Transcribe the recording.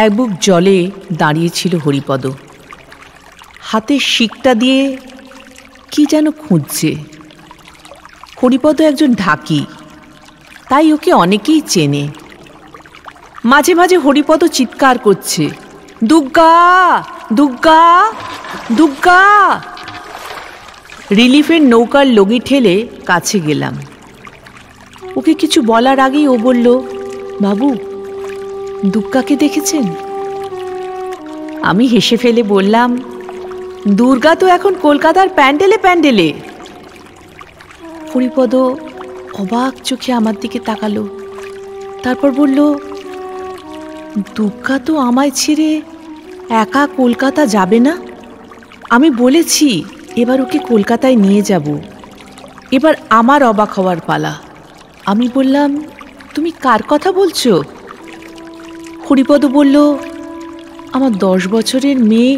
এক বুক জলে দাঁড়িয়েছিল হরিপদ। হাতে শিকটা দিয়ে কি যেন খুঁজছে। হরিপদ একজন ঢাকি, তাই ওকে অনেকেই চেনে। মাঝে মাঝে হরিপদ চিৎকার করছে, দুগ্গা দুগ্গা দুগ্গা। রিলিফের নৌকার লগি ঠেলে কাছে গেলাম। ওকে কিছু বলার আগেই ও বলল, বাবু, দুগ্গাকে দেখেছেন? আমি হেসে ফেলে বললাম, দুর্গা তো এখন কলকাতার প্যান্ডেলে প্যান্ডেলে। হরিপদ অবাক চোখে আমার দিকে তাকালো, তারপর বলল, দুগ্গা তো আমায় ছেড়ে একা কলকাতা যাবে না। আমি বলেছি এবার ওকে কলকাতায় নিয়ে যাব। এবার আমার অবাক হওয়ার পালা। আমি বললাম, তুমি কার কথা বলছো? হরিপদ বলল, আমার 10 বছরের মেয়ে